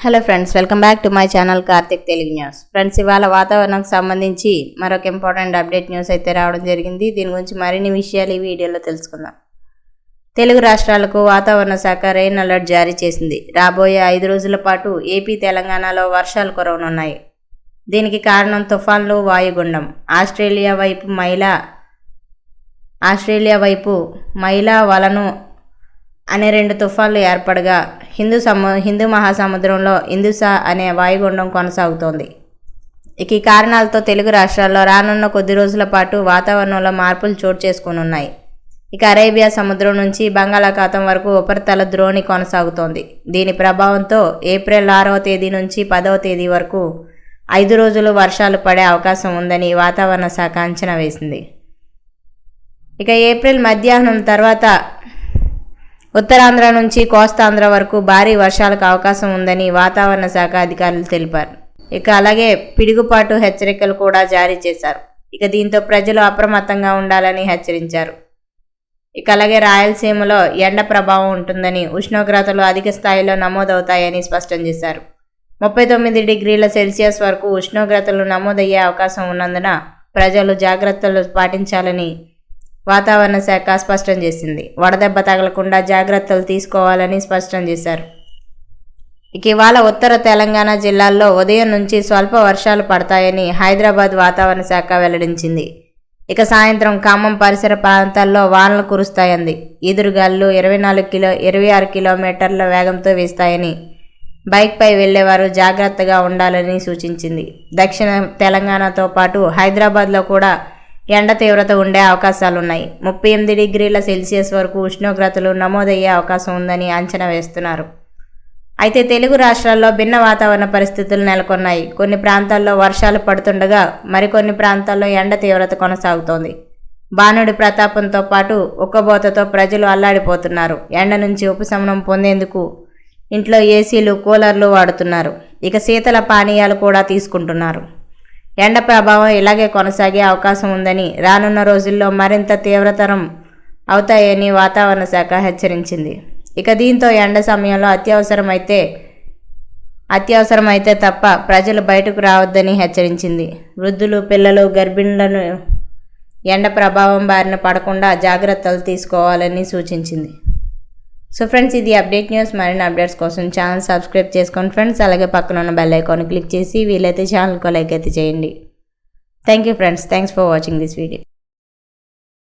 Hello friends, welcome back to my channel Karthik Telugu news. Friends, ఇవాళ వాతావరణంకి సంబంధించి మరొక ఇంపార్టెంట్ అప్డేట్ న్యూస్ అయితే రావడం జరిగింది. దీని గురించి మరిన్ని విషయాలు ఈ వీడియోలో తెలుసుకుందాం. తెలుగు రాష్ట్రాలకు వాతావరణ శాఖ రెయిన్ అలర్ట్ జారీ చేసింది. రాబోయే 5 రోజుల పాటు ఏపీ, తెలంగాణలో వర్షాలు కురవనున్నాయి. దీనికి కారణం తుఫాన్లు, వాయుగుండం. ఆస్ట్రేలియా వైపు మైలా వలను అనే 2 తుఫాన్లు ఏర్పడగా హిందూ మహాసముద్రంలో ఇందుసా అనే వాయుగుండం కొనసాగుతోంది. ఈ కారణాలతో తెలుగు రాష్ట్రాల్లో రానున్న కొద్ది రోజుల పాటు వాతావరణంలో మార్పులు చోటు చేసుకునున్నాయి. అరేబియా సముద్రం నుంచి బంగాళాఖాతం వరకు ఉపరితల ద్రోణి కొనసాగుతోంది. దీని ప్రభావంతో ఏప్రిల్ 6వ తేదీ నుంచి 10వ తేదీ వరకు 5 రోజులు వర్షాలు పడే అవకాశం ఉందని వాతావరణ శాఖ అంచనా వేసింది. ఏప్రిల్ మధ్యాహ్నం తర్వాత ఉత్తరాంధ్ర నుంచి కోస్తాంధ్ర వరకు భారీ వర్షాలకు అవకాశం ఉందని వాతావరణ శాఖ అధికారులు తెలిపారు. అలాగే పిడుగుపాటు హెచ్చరికలు కూడా జారీ చేశారు. దీంతో ప్రజలు అప్రమత్తంగా ఉండాలని హెచ్చరించారు. అలాగే రాయలసీమలో ఎండ ప్రభావం ఉంటుందని, ఉష్ణోగ్రతలు అధిక స్థాయిలో నమోదవుతాయని స్పష్టం చేశారు. 39 డిగ్రీల సెల్సియస్ వరకు ఉష్ణోగ్రతలు నమోదయ్యే అవకాశం ఉన్నందున ప్రజలు జాగ్రత్తలు పాటించాలని వాతావరణ శాఖ స్పష్టం చేసింది. వడదెబ్బ తగలకుండా జాగ్రత్తలు తీసుకోవాలని స్పష్టం చేశారు. ఇవాళ ఉత్తర తెలంగాణ జిల్లాల్లో ఉదయం నుంచి స్వల్ప వర్షాలు పడతాయని హైదరాబాద్ వాతావరణ శాఖ వెల్లడించింది. సాయంత్రం ఖమ్మం పరిసర ప్రాంతాల్లో వానలు కురుస్తాయంది. ఈదురుగాలు 26 కిలోమీటర్ల వేగంతో వీస్తాయని, బైక్పై వెళ్లేవారు జాగ్రత్తగా ఉండాలని సూచించింది. దక్షిణ తెలంగాణతో పాటు హైదరాబాద్లో కూడా ఎండ తీవ్రత ఉండే అవకాశాలున్నాయి. 38 డిగ్రీల సెల్సియస్ వరకు ఉష్ణోగ్రతలు నమోదయ్యే అవకాశం ఉందని అంచనా వేస్తున్నారు. తెలుగు రాష్ట్రాల్లో భిన్న వాతావరణ పరిస్థితులు నెలకొన్నాయి. కొన్ని ప్రాంతాల్లో వర్షాలు పడుతుండగా మరికొన్ని ప్రాంతాల్లో ఎండ తీవ్రత కొనసాగుతోంది. బాణుడి ప్రతాపంతో పాటు ఉక్కబోతతో ప్రజలు అల్లాడిపోతున్నారు. ఎండ నుంచి ఉపశమనం పొందేందుకు ఇంట్లో ఏసీలు, కూలర్లు వాడుతున్నారు. శీతల పానీయాలు కూడా తీసుకుంటున్నారు. ఎండ ప్రభావం ఇలాగే కొనసాగే అవకాశం ఉందని, రానున్న రోజుల్లో మరింత తీవ్రతరం అవుతాయని వాతావరణ శాఖ హెచ్చరించింది. దీంతో ఎండ సమయంలో అత్యవసరమైతే తప్ప ప్రజలు బయటకు రావద్దని హెచ్చరించింది. వృద్ధులు, పిల్లలు, గర్భిణులను ఎండ ప్రభావం బారిన పడకుండా జాగ్రత్తలు తీసుకోవాలని సూచించింది. ఫ్రెండ్స్, ఇది అప్డేట్ న్యూస్. మరిన్ని అప్డేట్స్ కోసం ఛానల్ సబ్స్క్రైబ్ చేసుకోండి ఫ్రెండ్స్. అలాగే పక్కన ఉన్న బెల్ ఐకాన్ క్లిక్ చేసి వీలైతే ఛానల్కి లైక్ అయితే చేయండి. Thank you friends. Thanks for watching this video.